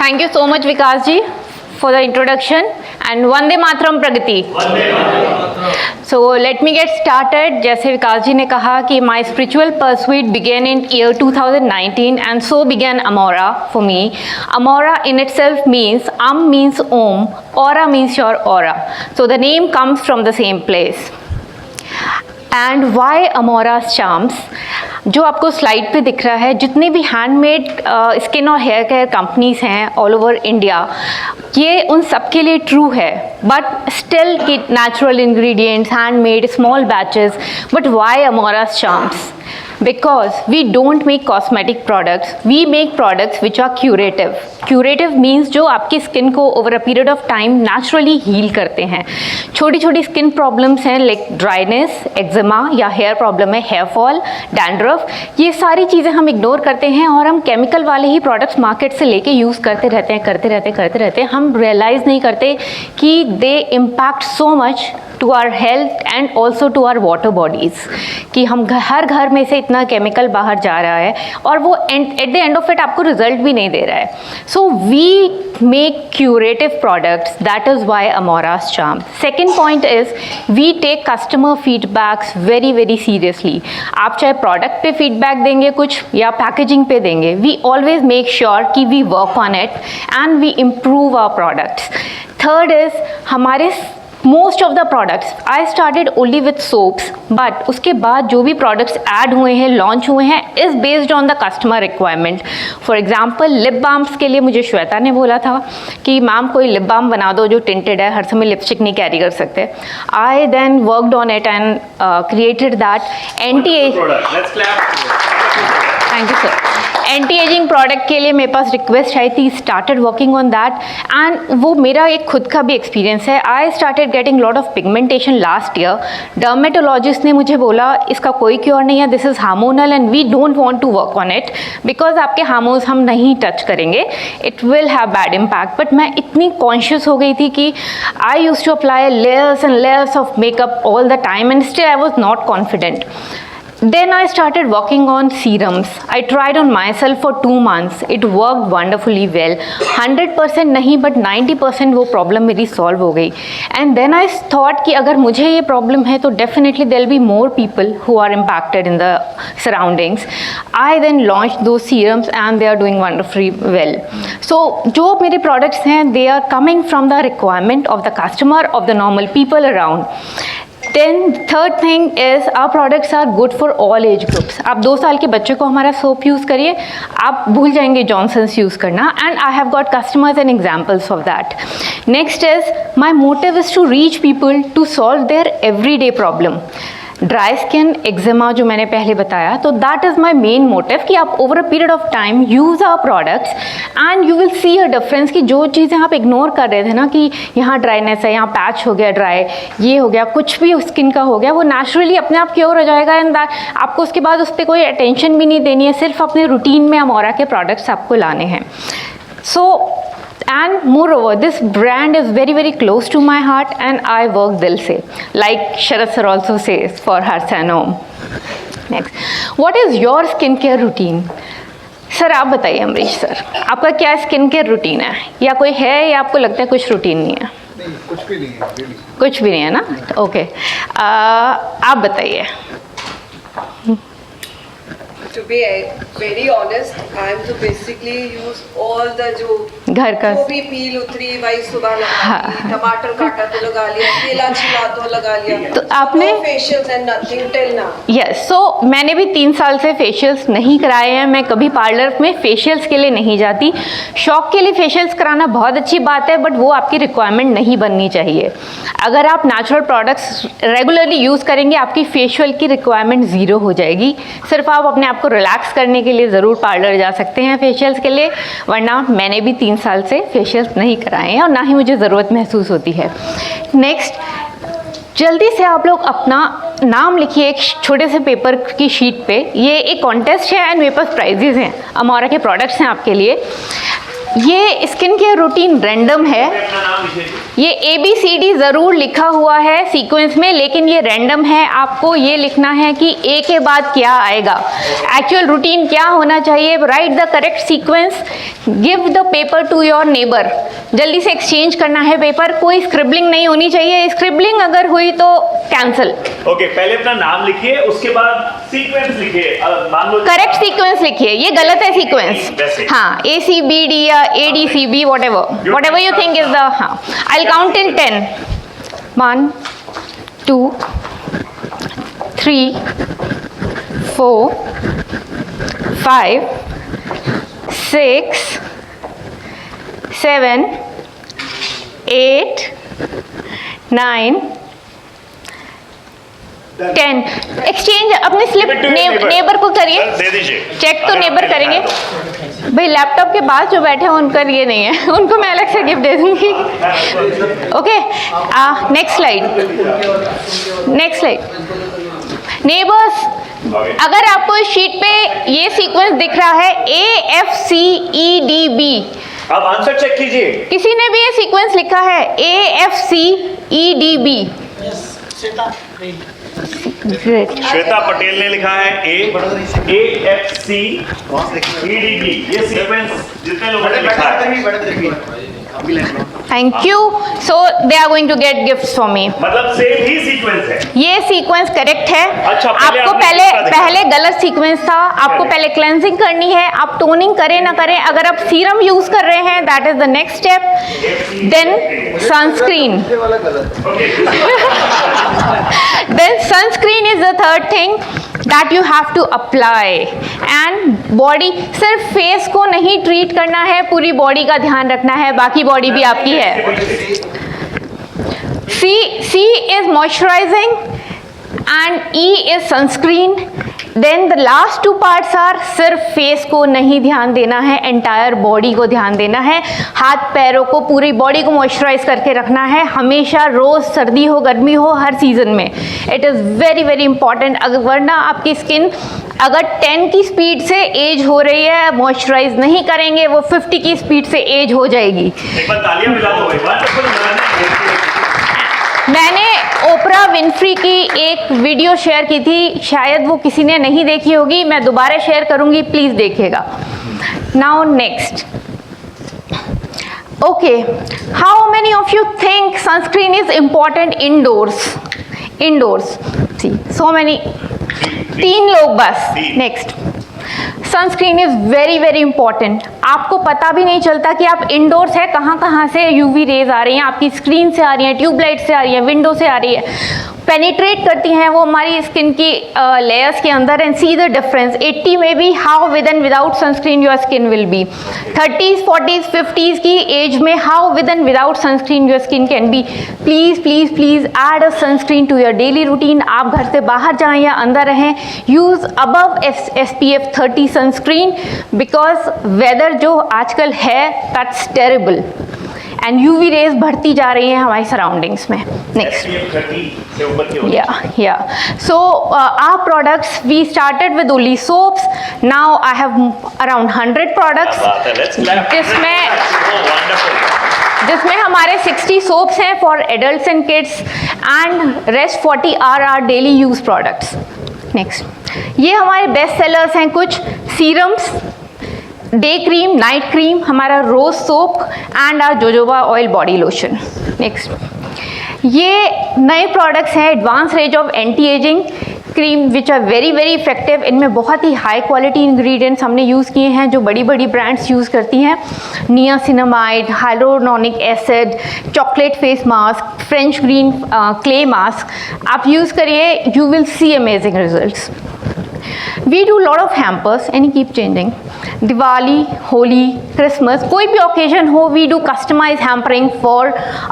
Thank you so much, Vikas ji, for the introduction, and Vande Mataram Pragati. So let me get started. जैसे विकास जी ने कहा कि my spiritual pursuit began in year 2019 and so began Amora for me. Amora in itself means means Om, Aura means your aura. So the name comes from the same place. And why Amora's charms? जो आपको slide पे दिख रहा है, जितने भी handmade skin और hair care companies हैं ऑल ओवर इंडिया, ये उन सब के लिए ट्रू है. बट स्टिल कि natural ingredients, handmade, small batches. But why Amora's charms? Because we don't make cosmetic products, we make products which are curative. Curative means जो आपकी स्किन को over a period of time naturally heal करते हैं. छोटी छोटी skin problems हैं like dryness, eczema या hair problem है, हेयर फॉल, डैंड्रफ, ये सारी चीज़ें हम इग्नोर करते हैं और हम केमिकल वाले ही प्रोडक्ट्स मार्केट से लेके यूज़ करते रहते हैं. हम रियलाइज़ नहीं करते कि they impact so much to our health and also to our water bodies, कि हम हर घर में से इतना केमिकल बाहर जा रहा है और वो at the end of it आपको रिजल्ट भी नहीं दे रहा है. So we make curative products, that is why Amora's charm. Second point is we take customer feedbacks very very seriously. आप चाहे प्रोडक्ट पे फीडबैक देंगे कुछ या पैकेजिंग पे देंगे, we always make sure कि we work on it and we improve our products. Third is हमारे most of the products, I started only with soaps, but उसके बाद जो भी products add हुए हैं, launch हुए हैं, is based on the customer requirement. For example, lip balms के लिए मुझे श्वेता ने बोला था कि मैम कोई lip balm बना दो जो tinted है, हर समय लिपस्टिक नहीं कैरी कर सकते. I then worked on it and created that anti-aging. Let's clap. Thank you sir. Anti ageing product के लिए मेरे पास रिक्वेस्ट आई थी, started working on that and वो मेरा एक खुद का भी एक्सपीरियंस है. I started getting lot of pigmentation last year. Dermatologist ने मुझे बोला इसका कोई क्योर नहीं है, this is hormonal and we don't want to work on it because आपके हार्मोन्स हम नहीं टच करेंगे, it will have bad impact. But मैं इतनी कॉन्शियस हो गई थी कि I use to apply layers and layers of makeup all the time and still I was not confident. Then I started working on serums. I tried on myself for 2 months. It worked wonderfully well. 100% नहीं but 90% वो problem मेरी solve हो गई. And then I thought कि अगर मुझे ये problem है तो definitely there will be more people who are impacted in the surroundings. I then launched those serums and they are doing wonderfully well. So जो मेरे products हैं, they are coming from the requirement of the customer, of the normal people around. Then third thing is our products are good for all age groups. आप 2 साल के बच्चे को हमारा soap use करिए, आप भूल जाएंगे जॉनसन्स यूज़ करना. And I have got customers and examples of that. Next is my motive is to reach people to solve their every day problem. Dry skin, eczema जो मैंने पहले बताया, तो that is my main motive कि आप over a period of time use our products and you will see a difference. कि जो चीज़ें आप इग्नोर कर रहे थे ना कि यहाँ ड्राइनेस है, यहाँ पैच हो गया ड्राई, ये हो गया, कुछ भी स्किन का हो गया, वो नेचुरली अपने आप क्योर हो जाएगा एंड दैट आपको उसके बाद उस पर कोई अटेंशन भी नहीं देनी है, सिर्फ अपने रूटीन में Amora के प्रोडक्ट्स आपको लाने हैं. सो and moreover this brand is very very close to my heart and I work dil se, like Sharad sir also says for Harsh and Om. Next, what is your skincare routine? Sir आप बताइए Amrish sir, आपका क्या skin care routine है, या कोई है या आपको लगता है कुछ रूटीन नहीं है? नहीं, कुछ भी नहीं है really. कुछ भी नहीं है ना, ओके. आप बताइए. To be very honest, I am to basically use all the जो घर का जो भी पील उतरी वही सुबह लगा ली, टमाटर काटा तो लगा लिया, केला छिला तो लगा लिया. तो आपने facials and nothing till now. Yes, so मैंने भी 3 साल से फेशियल्स नहीं कराए हैं. मैं कभी पार्लर में फेशियल्स के लिए नहीं जाती. शौक के लिए फेशियल्स कराना बहुत अच्छी बात है बट वो आपकी रिक्वायरमेंट नहीं बननी चाहिए. अगर आप नेचुरल प्रोडक्ट्स रेगुलरली यूज़ करेंगे आपकी फेशियल की रिक्वायरमेंट ज़ीरो हो जाएगी. सिर्फ आप अपने आप को रिलैक्स करने के लिए ज़रूर पार्लर जा सकते हैं फेशियल्स के लिए, वरना मैंने भी 3 साल से फेशियल्स नहीं कराए हैं और ना ही मुझे ज़रूरत महसूस होती है. नेक्स्ट, जल्दी से आप लोग अपना नाम लिखिए एक छोटे से पेपर की शीट पे. ये एक कॉन्टेस्ट है एंड मेरे पास प्राइजेज़ हैं, Amora के प्रोडक्ट्स हैं आपके लिए. ये स्किन केयर रूटीन रैंडम है। अपना नाम लिखिए। ये ABCD ज़रूर लिखा हुआ है सीक्वेंस में, लेकिन ये रैंडम है। आपको ये लिखना है कि A के बाद क्या आएगा, एक्चुअल रूटीन क्या होना चाहिए। Right the correct sequence, give the paper two your neighbour. जल्दी से एक्सचेंज करना है पेपर, कोई स्क्रिबलिंग नहीं होनी चाहिए। स्क्रिबलिंग अगर हुई तो कैंसिल। ओके, पहले अपना नाम लिखिए, उसके बाद सीक्वेंस लिखिए। मान लो करेक्ट सीक्वेंस लिखिए, ये गलत है सीक्वेंस। वैसे। हाँ, ACBD या ADCB, whatever you think is the, हाँ। I'll count in 10. 1, 2, 3, 4, 5, 6, 7, 8, 9, 10। एक्सचेंज अपनी स्लिप नेबर को करिए, दे दीजिए। चेक तो नेबर करेंगे। भाई लैपटॉप के पास जो बैठे हैं उनका ये नहीं है, उनको मैं अलग से गिफ्ट दे दूंगी। Okay, next slide. नेबर्स, अगर आपको इस शीट पे ये सीक्वेंस दिख रहा है AFCEDB, अब आंसर चेक कीजिए। किसी ने भी ये सीक्वेंस लिखा है AFCEDB? ग्रेट। श्वेता पटेल ने लिखा है AFCEDB। ये सीक्वेंस जितने लोगों ने लिखा है, thank you. So they are going to get gifts for me. मतलब सेम ही सीक्वेंस है। ये सीक्वेंस करेक्ट है। अच्छा, पहले आपको आपने पहले दूसरा देखा। पहले गलत सीक्वेंस था। आपको पहले क्लेंजिंग करनी है। आप टोनिंग करें ना करें, अगर आप सीरम यूज कर रहे हैं, that is the next step. Then sunscreen, then sunscreen is the third thing that you have to apply, and body, सिर्फ फेस को नहीं ट्रीट करना है, पूरी बॉडी का ध्यान रखना है, बाकी बॉडी भी आपकी है। C is moisturizing and E is sunscreen. Then the last two parts are सिर्फ फेस को नहीं ध्यान देना है, एंटायर बॉडी को ध्यान देना है। हाथ पैरों को, पूरी बॉडी को मॉइस्चराइज करके रखना है हमेशा, रोज, सर्दी हो गर्मी हो, हर सीजन में। It is very very important. अगर वरना आपकी स्किन अगर 10 की स्पीड से एज हो रही है, मॉइस्चराइज नहीं करेंगे, वो 50 की स्पीड से एज हो जाएगी। एक बार तालियां मिला दो भाई। मैंने ओपरा विनफ्री की एक वीडियो शेयर की थी, शायद वो किसी ने नहीं देखी होगी, मैं दोबारा शेयर करूंगी, प्लीज देखिएगा। Now next. Okay, how many of you think sunscreen is important indoors? See so many, 3 लोग बस। Next, sunscreen is very very important. आपको पता भी नहीं चलता कि आप इंडोर्स है, कहाँ कहाँ से यूवी रेज आ रही हैं, आपकी स्क्रीन से आ रही हैं, ट्यूबलाइट से आ रही हैं, विंडो से आ रही है, पेनिट्रेट करती हैं वो हमारी स्किन की लेयर्स के अंदर। एंड सी द डिफरेंस 80 में भी how with and without sunscreen your skin will be, 30s 40s 50s की एज में how with and without sunscreen your skin can be. Please please please add a sunscreen to your daily routine. आप घर से बाहर जाएं या अंदर रहें, use above SPF 30 sunscreen, because weather जो आजकल है that's terrible and UV rays बढ़ती जा रही हैं हमारी सराउंडिंग्स में। Next, so our products, we started with only soaps, now I have around 100 products, जिसमें हमारे 60 soaps हैं for adults and kids and rest 40 are our daily use products. Next, ये हमारे बेस्ट सेलर्स हैं कुछ serums, day cream, night cream, हमारा rose soap and our jojoba oil body lotion. Next, ये नए प्रोडक्ट्स हैं advance range of anti ageing cream which are very very effective. इनमें बहुत ही हाई क्वालिटी इंग्रेडिएंट्स हमने यूज़ किए हैं जो बड़ी बड़ी ब्रांड्स यूज़ करती हैं। Niacinamide, hyaluronic acid, chocolate face mask, French green clay mask आप यूज़ करिए, you will see amazing results. We do lot of hampers and keep changing. Diwali, Holi, Christmas, कोई भी occasion हो, we do customized hampering for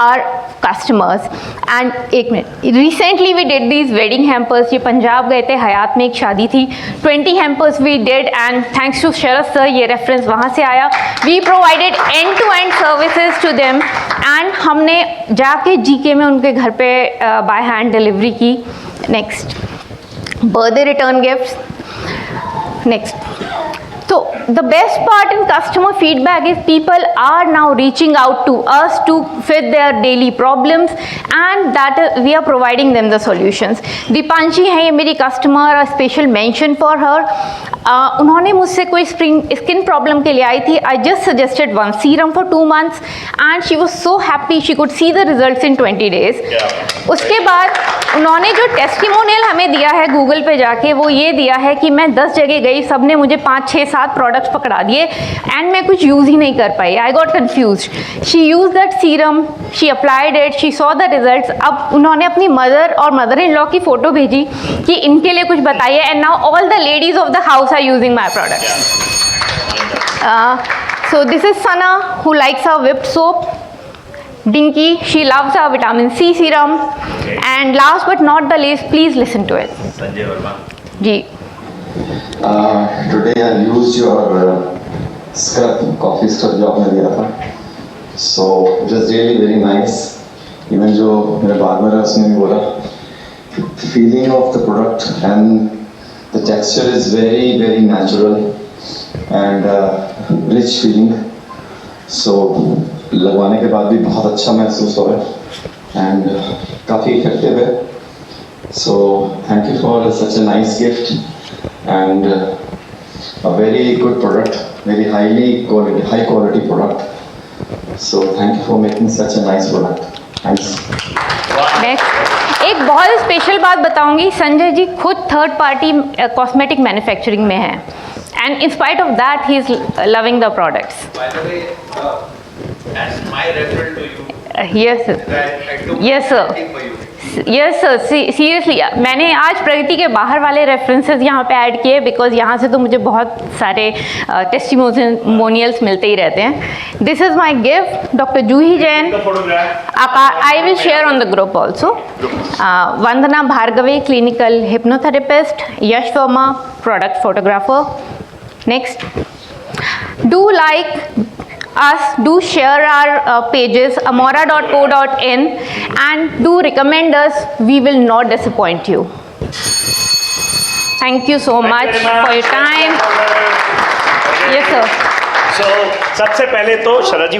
our customers. And एक minute, recently we did these wedding hampers. ये पंजाब गए थे, हयात में एक शादी थी, 20 hampers we did and thanks to Sharad sir ये reference वहाँ से आया। We provided end-to-end services to them and हमने जाके GK में उनके घर पे by hand delivery की। Next, birthday return gifts. Next, So the best part in customer feedback is people are now reaching out to us to fit their daily problems, and that we are providing them the solutions. Deepanshi है ये मेरी customer, a special mention for her. उन्होंने मुझसे कोई skin problem के लिए आई थी. I just suggested one serum for 2 months and she was so happy. She could see the results in 20 days. उसके बाद उन्होंने जो टेस्टिमोनियल हमें दिया है गूगल पे जाके, वो ये दिया है कि मैं 10 जगह गई, सब ने मुझे 5, 6, 7 प्रोडक्ट्स पकड़ा दिए एंड मैं कुछ यूज़ ही नहीं कर पाई. I got confuse. She use that serum, she applied it, she saw the results. अब उन्होंने अपनी मदर और मदर इन लॉ की फ़ोटो भेजी कि इनके लिए कुछ बताइए, and now all the ladies of the house are using my products. So this is Sana, who likes our whipped soap. Dinky, she loves our vitamin C serum. And last but not the least, please listen to it. Sanjay Verma. Ji. Today I used your scrub, coffee scrub जो आपने दिया था. So it was really very nice. Even जो मेरे barber है उसने भी बोला, the feeling of the product and the texture is very very natural and rich feeling. So लगवाने के बाद भी बहुत अच्छा महसूस हो रहा है and काफ़ी इफेक्टिव है. So thank you for such a nice gift and a very good product, very high quality product. So thank you for making such a nice product. Thanks. Next एक बहुत स्पेशल बात बताऊंगी. संजय जी खुद third party cosmetic manufacturing में है, and in spite of that he is loving the products. By the way, that's my referral to you. Yes I took Yes, sir. everything for you. Yes sir, seriously मैंने आज प्रगति के बाहर वाले references यहाँ पे add किए, because यहाँ से तो मुझे बहुत सारे टेस्टिमोनियल्स मिलते ही रहते हैं. This is my gift, doctor Juhi Jain. The photograph. I will share on the group also. Vandana Bhargave, clinical hypnotherapist. Yash Verma, product photographer. Next. Do like us, do share our pages amora.co.in and do recommend us. We will not disappoint you. Thank you so much for your time. Yes, sir. So सबसे पहले तो शरद जी